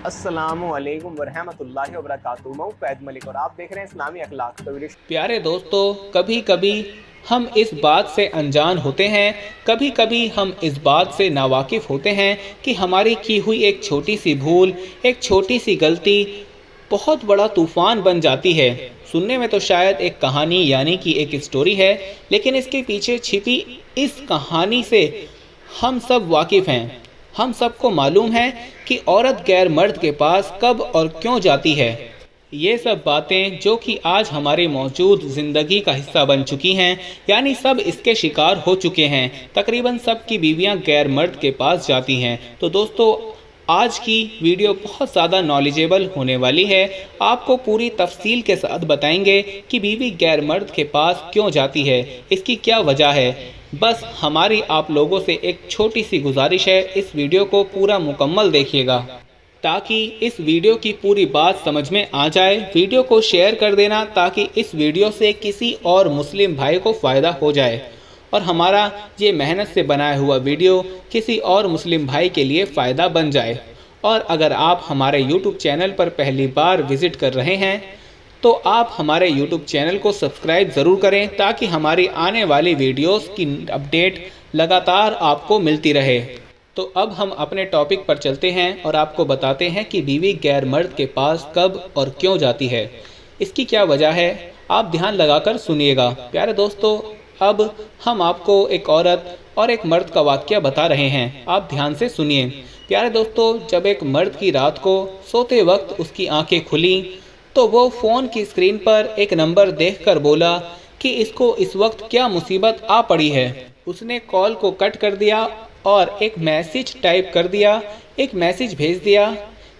अस्सलामुअलैकुम वरहमतुल्लाहि वबरकातुहू। मैं फैज़ मलिक और आप देख रहे हैं इस्लामी अखलाक। तो प्यारे दोस्तों, कभी कभी हम इस बात से अनजान होते हैं, कभी कभी हम इस बात से नावाकिफ़ होते हैं कि हमारी की हुई एक छोटी सी भूल, एक छोटी सी गलती बहुत बड़ा तूफान बन जाती है। सुनने में तो शायद एक कहानी यानी कि एक स्टोरी है, लेकिन इसके पीछे छिपी इस कहानी से हम सब वाकिफ़ हैं। हम सबको मालूम है कि औरत गैर मर्द के पास कब और क्यों जाती है। ये सब बातें जो कि आज हमारी मौजूद ज़िंदगी का हिस्सा बन चुकी हैं, यानी सब इसके शिकार हो चुके हैं। तकरीबन सब की बीवियां गैर मर्द के पास जाती हैं। तो दोस्तों, आज की वीडियो बहुत ज़्यादा नॉलेजेबल होने वाली है। आपको पूरी तफसील के साथ बताएंगे कि बीवी गैर मर्द के पास क्यों जाती है, इसकी क्या वजह है। बस हमारी आप लोगों से एक छोटी सी गुजारिश है, इस वीडियो को पूरा मुकम्मल देखिएगा ताकि इस वीडियो की पूरी बात समझ में आ जाए। वीडियो को शेयर कर देना ताकि इस वीडियो से किसी और मुस्लिम भाई को फ़ायदा हो जाए और हमारा ये मेहनत से बनाया हुआ वीडियो किसी और मुस्लिम भाई के लिए फ़ायदा बन जाए। और अगर आप हमारे YouTube चैनल पर पहली बार विज़िट कर रहे हैं तो आप हमारे YouTube चैनल को सब्सक्राइब ज़रूर करें ताकि हमारी आने वाली वीडियोस की अपडेट लगातार आपको मिलती रहे। तो अब हम अपने टॉपिक पर चलते हैं और आपको बताते हैं कि बीवी गैर मर्द के पास कब और क्यों जाती है, इसकी क्या वजह है। आप ध्यान लगाकर सुनिएगा। प्यारे दोस्तों, अब हम आपको एक औरत और एक मर्द का वाक़या बता रहे हैं, आप ध्यान से सुनिए। प्यारे दोस्तों, जब एक मर्द की रात को सोते वक्त उसकी आंखें खुली तो वो फ़ोन की स्क्रीन पर एक नंबर देखकर बोला कि इसको इस वक्त क्या मुसीबत आ पड़ी है। उसने कॉल को कट कर दिया और एक मैसेज टाइप कर दिया, एक मैसेज भेज दिया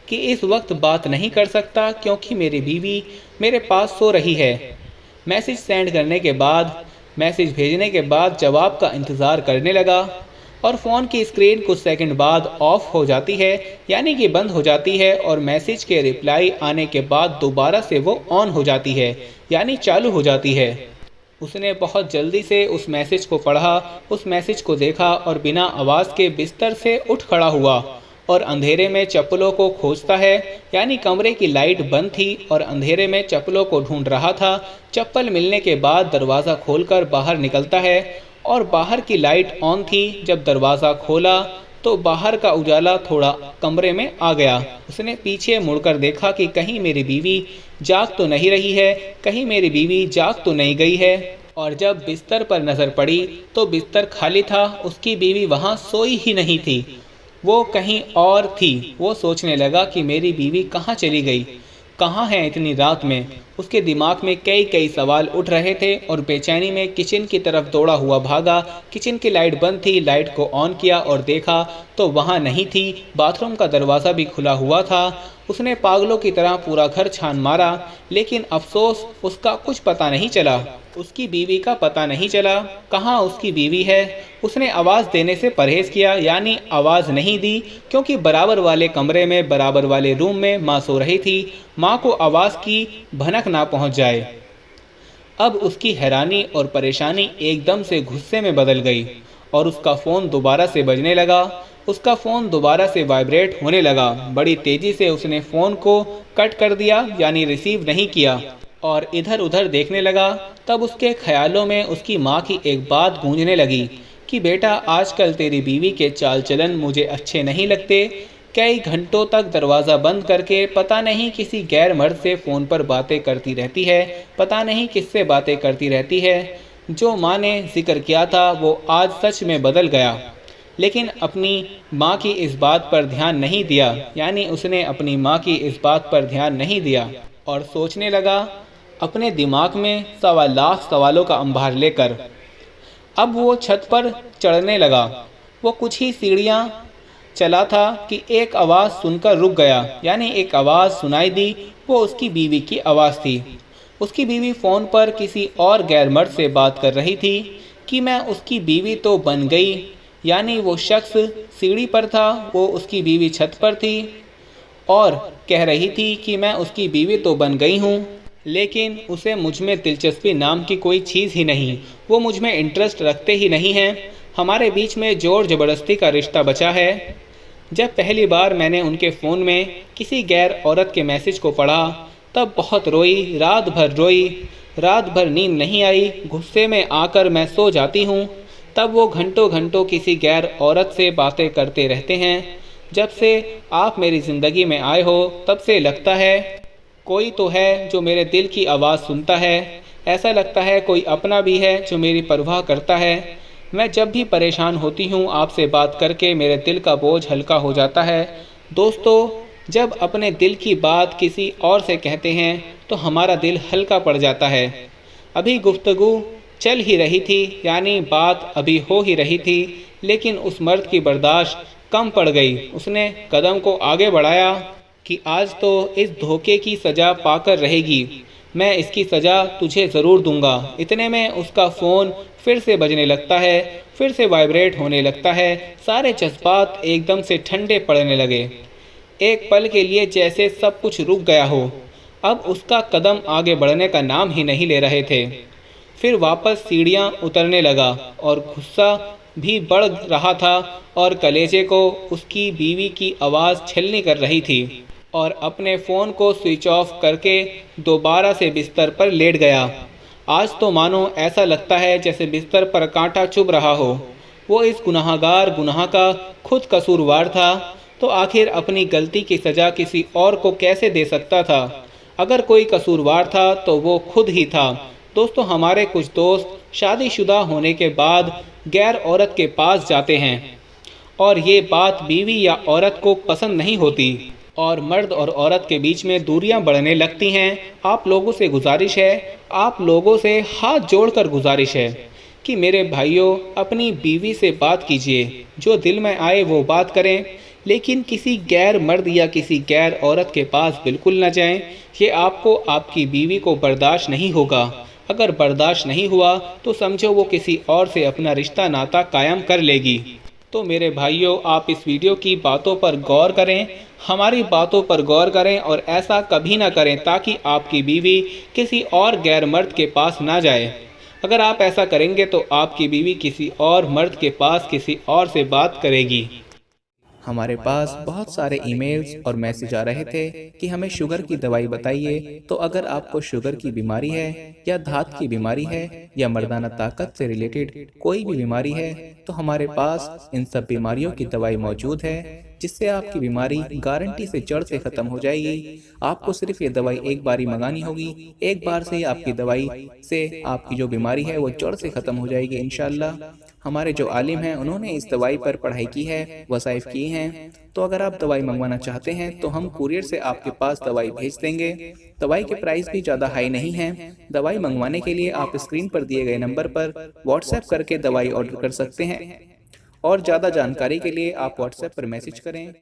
कि इस वक्त बात नहीं कर सकता क्योंकि मेरी बीवी मेरे पास सो रही है। मैसेज सेंड करने के बाद, मैसेज भेजने के बाद जवाब का इंतज़ार करने लगा और फ़ोन की स्क्रीन कुछ सेकंड बाद ऑफ हो जाती है, यानी कि बंद हो जाती है, और मैसेज के रिप्लाई आने के बाद दोबारा से वो ऑन हो जाती है, यानी चालू हो जाती है। उसने बहुत जल्दी से उस मैसेज को पढ़ा, उस मैसेज को देखा और बिना आवाज़ के बिस्तर से उठ खड़ा हुआ और अंधेरे में चप्पलों को खोजता है, यानी कमरे की लाइट बंद थी और अंधेरे में चप्पलों को ढूंढ रहा था। चप्पल मिलने के बाद दरवाज़ा खोलकर बाहर निकलता है और बाहर की लाइट ऑन थी। जब दरवाज़ा खोला तो बाहर का उजाला थोड़ा कमरे में आ गया। उसने पीछे मुड़कर देखा कि कहीं मेरी बीवी जाग तो नहीं रही है, कहीं मेरी बीवी जाग तो नहीं गई है। और जब बिस्तर पर नज़र पड़ी तो बिस्तर खाली था, उसकी बीवी वहाँ सोई ही नहीं थी, वो कहीं और थी। वो सोचने लगा कि मेरी बीवी कहाँ चली गई, कहाँ है इतनी रात में। उसके दिमाग में कई कई सवाल उठ रहे थे और बेचैनी में किचन की तरफ दौड़ा हुआ भागा। किचन की लाइट बंद थी, लाइट को ऑन किया और देखा तो वहाँ नहीं थी। बाथरूम का दरवाज़ा भी खुला हुआ था। उसने पागलों की तरह पूरा घर छान मारा, लेकिन अफसोस उसका कुछ पता नहीं चला, उसकी बीवी का पता नहीं चला। कहाँ उसकी बीवी है। उसने आवाज़ देने से परहेज़ किया, यानी आवाज़ नहीं दी, क्योंकि बराबर वाले कमरे में, बराबर वाले रूम में माँ सो रही थी। माँ को आवाज़ की भनक ना पहुँच जाए। अब उसकी हैरानी और परेशानी एकदम से गुस्से में बदल गई और उसका फ़ोन दोबारा से बजने लगा। उसका फ़ोन दोबारा से वाइब्रेट होने लगा। बड़ी तेज़ी से उसने फ़ोन को कट कर दिया, यानी रिसीव नहीं किया, और इधर उधर देखने लगा। तब उसके ख्यालों में उसकी माँ की एक बात गूंजने लगी कि बेटा, आजकल तेरी बीवी के चाल चलन मुझे अच्छे नहीं लगते। कई घंटों तक दरवाज़ा बंद करके पता नहीं किसी गैर मर्द से फ़ोन पर बातें करती रहती है, पता नहीं किससे बातें करती रहती है। जो माँ ने जिक्र किया था वो आज सच में बदल गया। लेकिन अपनी माँ की इस बात पर ध्यान नहीं दिया, यानी उसने अपनी माँ की इस बात पर ध्यान नहीं दिया और सोचने लगा अपने दिमाग में सवा लाख सवालों का अंबार लेकर। अब वो छत पर चढ़ने लगा। वो कुछ ही सीढ़ियाँ चला था कि एक आवाज़ सुनकर रुक गया, यानी एक आवाज़ सुनाई दी। वो उसकी बीवी की आवाज़ थी। उसकी बीवी फ़ोन पर किसी और गैर मर्द से बात कर रही थी कि मैं उसकी बीवी तो बन गई, यानी वो शख्स सीढ़ी पर था, वो उसकी बीवी छत पर थी और कह रही थी कि मैं उसकी बीवी तो बन गई हूँ, लेकिन उसे मुझ में दिलचस्पी नाम की कोई चीज़ ही नहीं, वो मुझ में इंटरेस्ट रखते ही नहीं हैं। हमारे बीच में जोर ज़बरदस्ती का रिश्ता बचा है। जब पहली बार मैंने उनके फ़ोन में किसी गैर औरत के मैसेज को पढ़ा तब बहुत रोई, रात भर नींद नहीं आई। गुस्से में आकर मैं सो जाती हूँ। तब वो घंटों घंटों किसी गैर औरत से बातें करते रहते हैं। जब से आप मेरी ज़िंदगी में आए हो तब से लगता है कोई तो है जो मेरे दिल की आवाज़ सुनता है। ऐसा लगता है कोई अपना भी है जो मेरी परवाह करता है। मैं जब भी परेशान होती हूँ आपसे बात करके मेरे दिल का बोझ हल्का हो जाता है। दोस्तों, जब अपने दिल की बात किसी और से कहते हैं तो हमारा दिल हल्का पड़ जाता है। अभी गुफ्तगू चल ही रही थी, यानी बात अभी हो ही रही थी, लेकिन उस मर्द की बर्दाश्त कम पड़ गई। उसने कदम को आगे बढ़ाया कि आज तो इस धोखे की सज़ा पाकर रहेगी, मैं इसकी सज़ा तुझे ज़रूर दूंगा। इतने में उसका फ़ोन फिर से बजने लगता है, फिर से वाइब्रेट होने लगता है। सारे जज्बात एकदम से ठंडे पड़ने लगे। एक पल के लिए जैसे सब कुछ रुक गया हो। अब उसका कदम आगे बढ़ने का नाम ही नहीं ले रहे थे। फिर वापस सीढ़ियाँ उतरने लगा और गुस्सा भी बढ़ रहा था और कलेजे को उसकी बीवी की आवाज़ छलनी कर रही थी और अपने फ़ोन को स्विच ऑफ करके दोबारा से बिस्तर पर लेट गया। आज तो मानो ऐसा लगता है जैसे बिस्तर पर कांटा चुभ रहा हो। वो इस गुनाह का खुद कसूरवार था, तो आखिर अपनी गलती की सज़ा किसी और को कैसे दे सकता था? अगर कोई कसूरवार था तो वो खुद ही था। दोस्तों, हमारे कुछ दोस्त शादीशुदा होने के बाद गैर औरत के पास जाते हैं और ये बात बीवी या औरत को पसंद नहीं होती और मर्द और औरत के बीच में दूरियां बढ़ने लगती हैं। आप लोगों से गुजारिश है, आप लोगों से हाथ जोड़कर गुजारिश है कि मेरे भाइयों, अपनी बीवी से बात कीजिए, जो दिल में आए वो बात करें, लेकिन किसी गैर मर्द या किसी गैर औरत के पास बिल्कुल न जाएं। ये आपको आपकी बीवी को बर्दाश्त नहीं होगा। अगर बर्दाश्त नहीं हुआ तो समझो वो किसी और से अपना रिश्ता नाता कायम कर लेगी। तो मेरे भाइयों, आप इस वीडियो की बातों पर गौर करें, हमारी बातों पर गौर करें और ऐसा कभी ना करें ताकि आपकी बीवी किसी और गैर मर्द के पास ना जाए। अगर आप ऐसा करेंगे तो आपकी बीवी किसी और मर्द के पास किसी और से बात करेगी। हमारे पास बहुत सारे ईमेल्स और मैसेज आ रहे थे कि हमें शुगर की दवाई बताइए। तो अगर आपको शुगर की बीमारी है या धात की बीमारी है या मर्दाना ताकत से रिलेटेड कोई भी बीमारी है तो हमारे पास इन सब बीमारियों की दवाई मौजूद है, जिससे आपकी बीमारी गारंटी से जड़ से ख़त्म हो जाएगी। आपको सिर्फ ये दवाई एक बार ही मंगानी होगी। एक बार से ही आपकी दवाई से आपकी जो बीमारी है वो जड़ से ख़त्म हो जाएगी इंशाल्लाह। हमारे जो आलिम हैं उन्होंने इस दवाई पर पढ़ाई की है, वसाइफ किए हैं। तो अगर आप दवाई मंगवाना चाहते हैं तो हम कुरियर से आपके पास दवाई भेज देंगे। दवाई के प्राइस भी ज़्यादा हाई नहीं है। दवाई मंगवाने के लिए आप स्क्रीन पर दिए गए नंबर पर व्हाट्सएप करके दवाई ऑर्डर कर सकते हैं और ज़्यादा जानकारी के लिए आप व्हाट्सएप पर मैसेज करें।